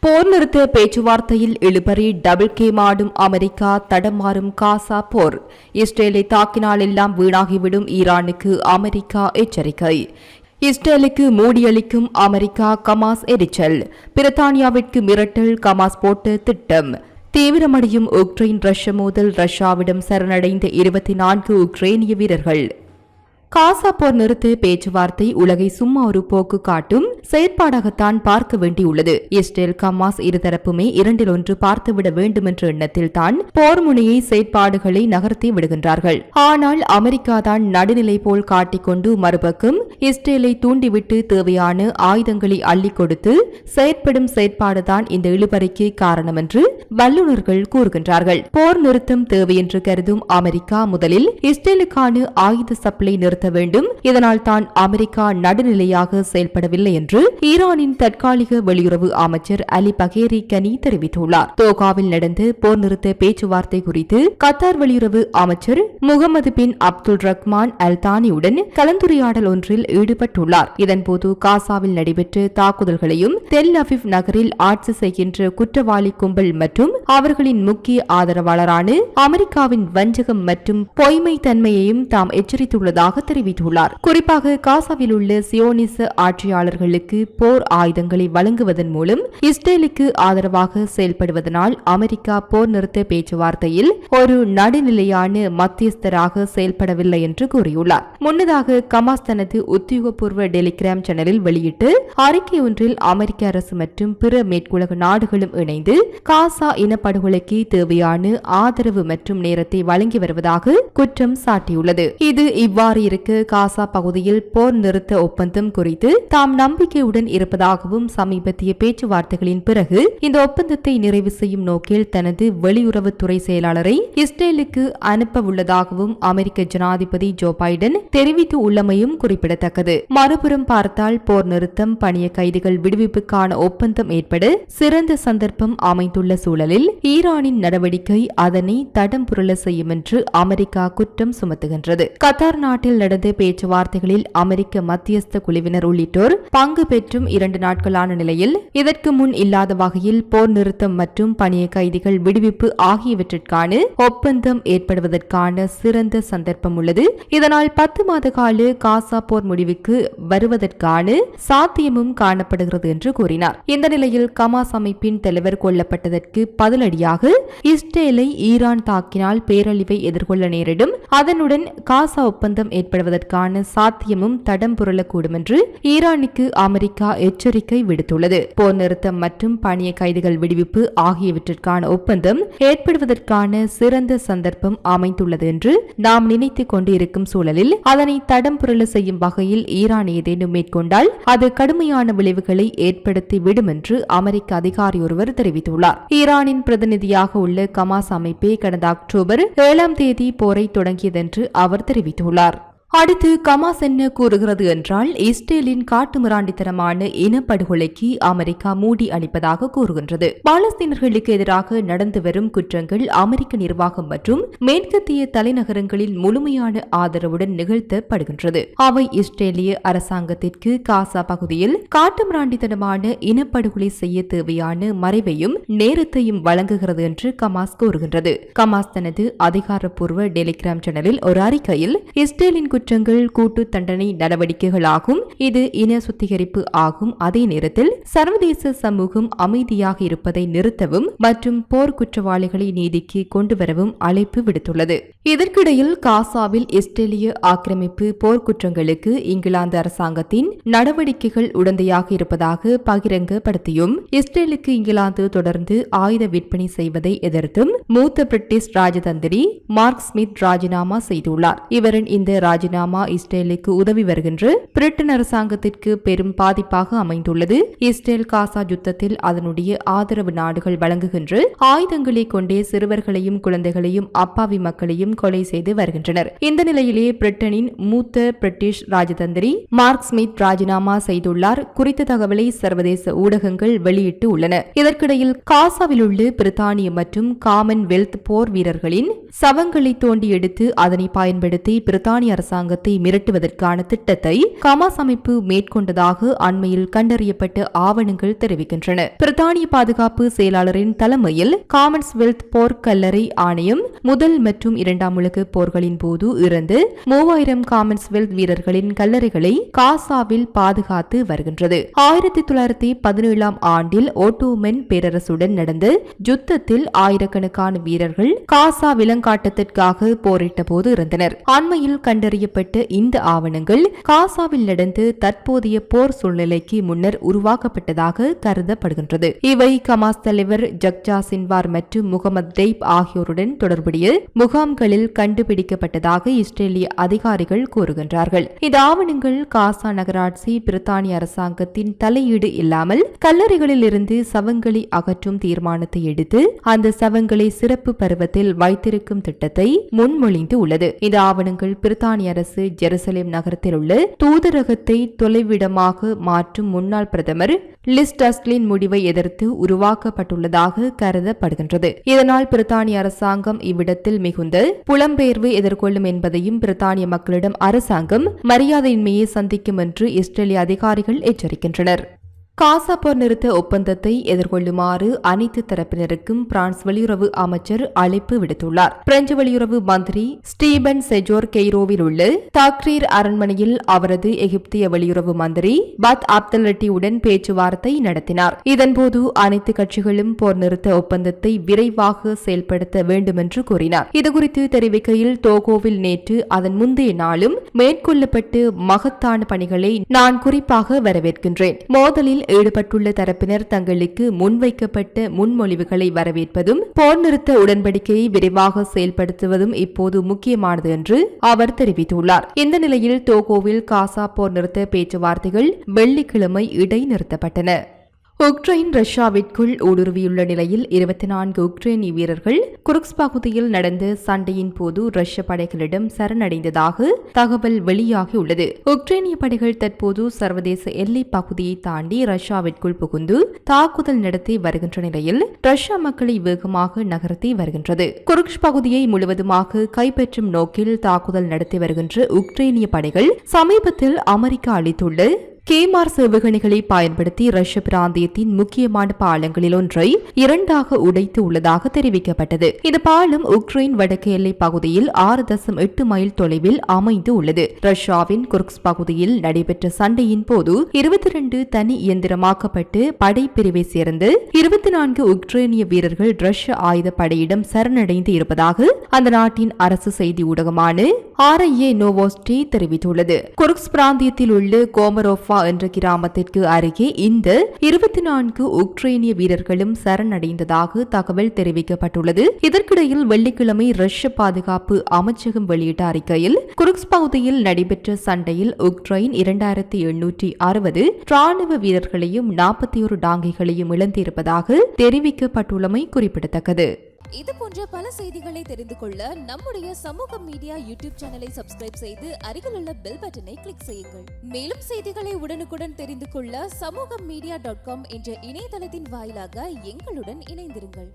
போர் நிறுத்த பேச்சுவார்த்தையில் இழுபறி, டபுள் கேம் ஆடும் அமெரிக்கா, தடமாறும் காசா போர். இஸ்ரேலை தாக்கினால் எல்லாம் வீணாகிவிடும் ஈரானுக்கு அமெரிக்கா எச்சரிக்கை. இஸ்ரேலுக்கு மூடியளிக்கும் அமெரிக்கா, கமாஸ் எரிச்சல். பிரித்தானியாவிற்கு மிரட்டல், கமாஸ் போட்ட திட்டம். தீவிரமடையும் உக்ரைன் ரஷ்ய மோதல், ரஷ்யாவிடம் சரணடைந்த 24 உக்ரைனிய வீரர்கள். காசா போர் நிறுத்த பேச்சுவார்த்தை உலகை சும்மா ஒரு போக்கு காட்டும் செயற்பாடாகத்தான் பார்க்க வேண்டியுள்ளது. இஸ்ரேல், கமாஸ் இருதரப்புமே 2-1 பார்த்துவிட வேண்டும் என்ற எண்ணத்தில் தான் போர் முனையை செயற்பாடுகளை நகர்த்தி விடுகின்றார்கள். ஆனால் அமெரிக்கா தான் நடுநிலை போல் காட்டிக்கொண்டு மறுபக்கம் இஸ்ரேலை தூண்டிவிட்டு தேவையான ஆயுதங்களை அள்ளிக் கொடுத்து செயற்படும் செயற்பாடுதான் இந்த இழுபறிக்கு காரணம் என்று வல்லுநர்கள் கூறுகின்றார்கள். போர் நிறுத்தம் தேவை என்று கருதும் அமெரிக்கா முதலில் இஸ்ரேலுக்கான ஆயுத சப்ளை நிறுத்த வேண்டும். இதனால் தான் அமெரிக்கா நடுநிலையாக செயல்படவில்லை என்று ஈரானின் தற்காலிக வெளியுறவு அமைச்சர் அலி பகேரி கனி தெரிவித்துள்ளார். தோகாவில் நடந்த போர் நிறுத்த பேச்சுவார்த்தை குறித்து கத்தார் வெளியுறவு அமைச்சர் முகமது பின் அப்துல் ரஹ்மான் அல் தானியுடன் கலந்துரையாடல் ஒன்றில் ஈடுபட்டுள்ளார். இதன்போது காசாவில் நடைபெற்ற தாக்குதல்களையும் தெல் அவிவ் நகரில் ஆட்சி செய்கின்ற குற்றவாளி கும்பல் மற்றும் அவர்களின் முக்கிய ஆதரவாளரான அமெரிக்காவின் வஞ்சகம் மற்றும் பொய்மை தன்மையையும் தாம் எச்சரித்துள்ளதாக தெரிவித்துள்ளார். குறிப்பாக காசாவில் உள்ள சியோனிச ஆட்சியாளர்களுக்கு போர் ஆயுதங்களை வழங்குவதன் மூலம் இஸ்ரேலுக்கு ஆதரவாக செயல்படுவதனால் அமெரிக்கா போர் நிறுத்த பேச்சுவார்த்தையில் ஒரு நடுநிலையான மத்தியஸ்தராக செயல்படவில்லை என்று கூறியுள்ளார். முன்னதாக கமாஸ் தனது உத்தியோகபூர்வ டெலிகிராம் சேனலில் வெளியிட்டு அறிக்கை ஒன்றில் அமெரிக்க அரசு மற்றும் பிற மேற்குலக நாடுகளும் இணைந்து காசா இனப்படுகொலைக்கு தேவையான ஆதரவு மற்றும் நேரத்தை வழங்கி வருவதாக குற்றம் சாட்டியுள்ளது. இது இவ்வாறு இருக்க காசா பகுதியில் போர் நிறுத்த ஒப்பந்தம் குறித்து தாம் நம்பிக்கையுடன் இருப்பதாகவும் சமீபத்திய பேச்சுவார்த்தைகளின் பிறகு இந்த ஒப்பந்தத்தை நிறைவு செய்யும் நோக்கில் தனது வெளியுறவுத்துறை செயலாளரை இஸ்ரேலுக்கு அனுப்ப உள்ளதாகவும் அமெரிக்க ஜனாதிபதி ஜோ பைடன் தெரிவித்து உள்ளமையும் குறிப்பிடத்தக்கது. மறுபுறம் பார்த்தால் போர் நிறுத்தம், பணிய கைதிகள் விடுவிப்புக்கான ஒப்பந்தம் ஏற்பட சிறந்த சந்தர்ப்பம் அமைந்துள்ள சூழலில் ஈரானின் நடவடிக்கை அதனை தடம் புரள செய்யும் என்று அமெரிக்கா குற்றம் சுமத்துகின்றது. கத்தார் நாட்டில் நடந்த பேச்சுவார்த்தைகளில் அமெரிக்க மத்தியஸ்த குழுவினர் உள்ளிட்டோர் பங்கு பெற்றும் 2 நாட்களான நிலையில் இதற்கு முன் இல்லாத வகையில் போர் நிறுத்தம் மற்றும் பணிய கைதிகள் விடுவிப்பு ஆகியவற்றிற்கான ஒப்பந்தம் ஏற்படுவதற்கான சிறந்த சந்தர்ப்பம் உள்ளது. இதனால் 10 மாத கால காசா போர் முடிவுக்கு வருவதற்கான சாத்தியமும் காணப்படுகிறது என்று கூறினார். இந்த நிலையில் கமாஸ் அமைப்பின் தலைவர் கொல்லப்பட்டதற்கு பதிலடியாக இஸ்ரேலை ஈரான் தாக்கினால் பேரழிவை எதிர்கொள்ள நேரிடும், அதனுடன் காசா ஒப்பந்தம் ஏற்படுவதற்கான சாத்தியமும் தடம் புரளக்கூடும் என்று ஈரானுக்கு அமெரிக்கா எச்சரிக்கை விடுத்துள்ளது. போர் நிறுத்தம் மற்றும் பணிய கைதிகள் விடுவிப்பு ஆகியவற்றிற்கான ஒப்பந்தம் ஏற்படுவதற்கான சிறந்த சந்தர்ப்பம் அமைந்துள்ளது என்று நாம் நினைத்துக் கொண்டு இருக்கும் சூழலில் அதனை தடம் புரள செய்யும் வகையில் ஈரான் ஏதேனும் மேற்கொண்டால் அது கடுமையான விளைவுகளை ஏற்படுத்தி விடும் என்று அமெரிக்க அதிகாரி ஒருவர் தெரிவித்துள்ளார். ஈரானின் பிரதிநிதியாக உள்ள கமாஸ் அமைப்பே கடந்த அக்டோபர் 7ஆம் தேதி போரை தொடங்கியதென்று அவர் தெரிவித்துள்ளார். அடுத்து கமாஸ் என்ன கூறுகிறது என்றால், இஸ்ரேலின் காட்டுமிராண்டித்தனமான இனப்படுகொலைக்கு அமெரிக்கா மூடி அளிப்பதாக கூறுகின்றது. பாலஸ்தீனர்களுக்கு எதிராக நடந்து வரும் குற்றங்கள் அமெரிக்க நிர்வாகம் மற்றும் மேற்கத்திய தலைநகரங்களில் முழுமையான ஆதரவுடன் நிகழ்த்தப்படுகின்றது. அவை இஸ்ரேலிய அரசாங்கத்திற்கு காசா பகுதியில் காட்டுமிராண்டித்தனமான இனப்படுகொலை செய்ய தேவையான மறைவையும் நேரத்தையும் வழங்குகிறது என்று கமாஸ் கூறுகின்றது. கமாஸ் தனது அதிகாரப்பூர்வ டெலிகிராம் சேனலில் ஒரு அறிக்கையில் இஸ்ரேலின் குற்றங்கள் கூட்டு தண்டனை நடவடிக்கைகளாகும், இது இன சுத்திகரிப்பு ஆகும், அதே நேரத்தில் சர்வதேச சமூகம் அமைதியாக இருப்பதை நிறுத்தவும் மற்றும் போர் குற்றவாளிகளை நீதிக்கு கொண்டு வரவும் அழைப்பு விடுத்துள்ளது. இதற்கிடையில் காசாவில் இஸ்ரேலிய ஆக்கிரமிப்பு போர் குற்றங்களுக்கு இங்கிலாந்து அரசாங்கத்தின் நடவடிக்கைகள் உடந்தையாக இருப்பதாக பகிரங்கப்படுத்தியும் இஸ்ரேலுக்கு இங்கிலாந்து தொடர்ந்து ஆயுத விற்பனை செய்வதை எதிர்த்தும் மூத்த பிரிட்டிஷ் ராஜதந்திரி மார்க் ஸ்மித் ராஜினாமா செய்துள்ளார். இவரின் இந்த ராஜினாமா இஸ்ரேலுக்கு உதவி வருகின்ற பிரிட்டன் அரசாங்கத்திற்கு பெரும் பாதிப்பாக அமைந்துள்ளது. இஸ்ரேல் காசா யுத்தத்தில் அதனுடைய ஆதரவு நாடுகள் வழங்குகின்ற ஆயுதங்களை கொண்டே சிறுவர்களையும் குழந்தைகளையும் அப்பாவி மக்களையும் கொலை செய்து வருகின்றனர். இந்த நிலையிலே பிரிட்டனின் மூத்த பிரிட்டிஷ் ராஜதந்திரி மார்க் ஸ்மித் ராஜினாமா செய்துள்ளார். குறித்த தகவலை சர்வதேச ஊடகங்கள் வெளியிட்டு உள்ளன. இதற்கிடையில் காசாவில் உள்ள பிரித்தானிய மற்றும் காமன்வெல்த் போர் வீரர்களின் சவங்களை தோண்டி எடுத்து அதனை பயன்படுத்தி பிரித்தானிய அரசாங்கம் அரசாங்கத்தை மிரட்டுவதற்கான திட்டத்தை ஹமாஸ் அமைப்பு மேற்கொண்டதாக அண்மையில் கண்டறியப்பட்ட ஆவணங்கள் தெரிவிக்கின்றன. பிரித்தானிய பாதுகாப்பு செயலாளரின் தலைமையில் காமன்ஸ்வெல்த் போர்க்கல்லறை ஆணையம் முதல் மற்றும் இரண்டாம் உலக போர்களின் போது இறந்து 3000 காமன்ஸ்வெல்த் வீரர்களின் கல்லறைகளை காசாவில் பாதுகாத்து வருகின்றது. 1917 ஆண்டில் ஓட்டோமன் பேரரசுடன் நடந்த யுத்தத்தில் ஆயிரக்கணக்கான வீரர்கள் காசா விலங்காட்டத்திற்காக போரிட்ட போது இருந்தனர். அண்மையில் கண்டறியப்பட்ட இந்த ஆவணங்கள் காசாவில் நடந்த தற்போதைய போர் சூழ்நிலைக்கு முன்னர் உருவாக்கப்பட்டதாக கருதப்படுகின்றது. இவை ஹமாஸ் தலைவர் ஜக்ஜா சின்வார் மற்றும் முகமது தெய்ப் ஆகியோருடன் தொடர்புடைய முகாம்களில் கண்டுபிடிக்கப்பட்டதாக இஸ்ரேலிய அதிகாரிகள் கூறுகின்றார்கள். இந்த ஆவணங்கள் காசா நகராட்சி பிரித்தானிய அரசாங்கத்தின் தலையீடு இல்லாமல் கல்லறைகளில் இருந்து சவங்களை அகற்றும் தீர்மானத்தை எடுத்து அந்த சவங்களை சிறப்பு பருவத்தில் வைத்திருக்கும் திட்டத்தை முன்மொழிந்து உள்ளது. இந்த ஆவணங்கள் பிரித்தானிய அரசு ஜெருசலேம் நகரத்தில் உள்ள தூதரகத்தை தொலைவிடமாக மாற்றும் முன்னாள் பிரதமர் லிஸ் டஸ்லின் முடிவை எதிர்த்து உருவாக்கப்பட்டுள்ளதாக கருதப்படுகின்றது. இதனால் பிரித்தானிய அரசாங்கம் இவ்விடத்தில் மிகுந்த புலம்பெயர்வு எதிர்கொள்ளும் என்பதையும் பிரித்தானிய மக்களிடம் அரசாங்கம் மரியாதையின்மையை சந்திக்கும் என்று இஸ்ரேலிய அதிகாரிகள் எச்சரிக்கின்றனர். காசா போர் நிறுத்த ஒப்பந்தத்தை எதிர்கொள்ளுமாறு அனைத்து தரப்பினருக்கும் பிரான்ஸ் வெளியுறவு அமைச்சர் அழைப்பு விடுத்துள்ளார். பிரெஞ்சு வெளியுறவு மந்திரி ஸ்டீபன் செஜோர் கெய்ரோவில் உள்ள தாக்ரீர் அரண்மனையில் அவரது எகிப்திய வெளியுறவு மந்திரி பத் அப்தல்லட்டியுடன் பேச்சுவார்த்தை நடத்தினார். இதன்போது அனைத்து கட்சிகளும் போர் நிறுத்த ஒப்பந்தத்தை விரைவாக செயல்படுத்த வேண்டும் என்று கூறினார். இதுகுறித்து தெரிவிக்கையில் டோகோவில் நேற்று அதன் முந்தைய நாளும் மேற்கொள்ளப்பட்டு மகத்தான பணிகளை நான் குறிப்பாக வரவேற்கின்றேன். மோதலில் ஈடுபட்டுள்ள தரப்பினர் தங்களுக்கு முன்வைக்கப்பட்ட முன்மொழிவுகளை வரவேற்பதும் போர் நிறுத்த உடன்படிக்கையை விரைவாக செயல்படுத்துவதும் இப்போது முக்கியமானது என்று அவர் தெரிவித்துள்ளார். இந்த நிலையில் டோகோவில் காசா போர் நிறுத்த பேச்சுவார்த்தைகள் வெள்ளிக்கிழமை இடைநிறுத்தப்பட்டன. உக்ரைன் ரஷ்யாவிற்குள் ஊடுருவியுள்ள நிலையில் 24 உக்ரைனிய வீரர்கள் குர்ஸ்க் பகுதியில் நடந்த சண்டையின் போது ரஷ்ய படைகளிடம் சரணடைந்ததாக தகவல் வெளியாகியுள்ளது. உக்ரைனிய படைகள் தற்போது சர்வதேச எல்லை பகுதியை தாண்டி ரஷ்யாவிற்குள் புகுந்து தாக்குதல் நடத்தி வருகின்ற நிலையில் ரஷ்யா மக்களை வேகமாக நகர்த்தி வருகின்றது. குர்ஸ்க் பகுதியை முழுவதுமாக கைப்பற்றும் நோக்கில் தாக்குதல் நடத்தி வருகின்ற உக்ரைனிய படைகள் சமீபத்தில் அமெரிக்கா அளித்துள்ள கேமார் ஏவுகணைகளை பயன்படுத்தி ரஷ்ய பிராந்தியத்தின் முக்கியமான பாலங்களில் ஒன்றை இரண்டாக உடைத்து உள்ளதாக தெரிவிக்கப்பட்டது. இந்த பாலம் உக்ரைன் வடக்கு எல்லை பகுதியில் 6.8 மைல் தொலைவில் அமைந்து உள்ளது. ரஷ்யாவின் குர்ஸ்க் பகுதியில் நடைபெற்ற சண்டையின் போது 22 தனி இயந்திரமாக்கப்பட்டு படைப்பிரிவை சேர்ந்து 24 உக்ரைனிய வீரர்கள் ரஷ்ய ஆயுத படையிடம் சரணடைந்து இருப்பதாக அந்த நாட்டின் அரசு செய்தி ஊடகமான RIA நோவோஸ்டி தெரிவித்துள்ளது. குர்ஸ்க் பிராந்தியத்தில் உள்ள கோமரோஃப் என்ற கிராமத்திற்கு அருகே இந்த 24 உக்ரைனிய வீரர்களும் சரணடைந்ததாக தகவல் தெரிவிக்கப்பட்டுள்ளது. இதற்கிடையில் வெள்ளிக்கிழமை ரஷ்ய பாதுகாப்பு அமைச்சகம் வெளியிட்ட அறிக்கையில் குர்ஸ்க் பகுதியில் நடைபெற்ற சண்டையில் உக்ரைன் 2860 ராணுவ வீரர்களையும் 41 டாங்கிகளையும் இழந்திருப்பதாக தெரிவிக்கப்பட்டுள்ளமை குறிப்பிடத்தக்கது. இது போன்ற பல செய்திகளை தெரிந்து கொள்ள நம்முடைய சமூக மீடியா யூடியூப் சேனலை சப்ஸ்கிரைப் செய்து அருகில் உள்ள பெல் பட்டனை கிளிக் செய்யுங்கள். மேலும் செய்திகளை உடனுக்குடன் தெரிந்து கொள்ள சமூகமீடியா.com என்ற இணையதளத்தின் வாயிலாக எங்களுடன் இணைந்திருங்கள்.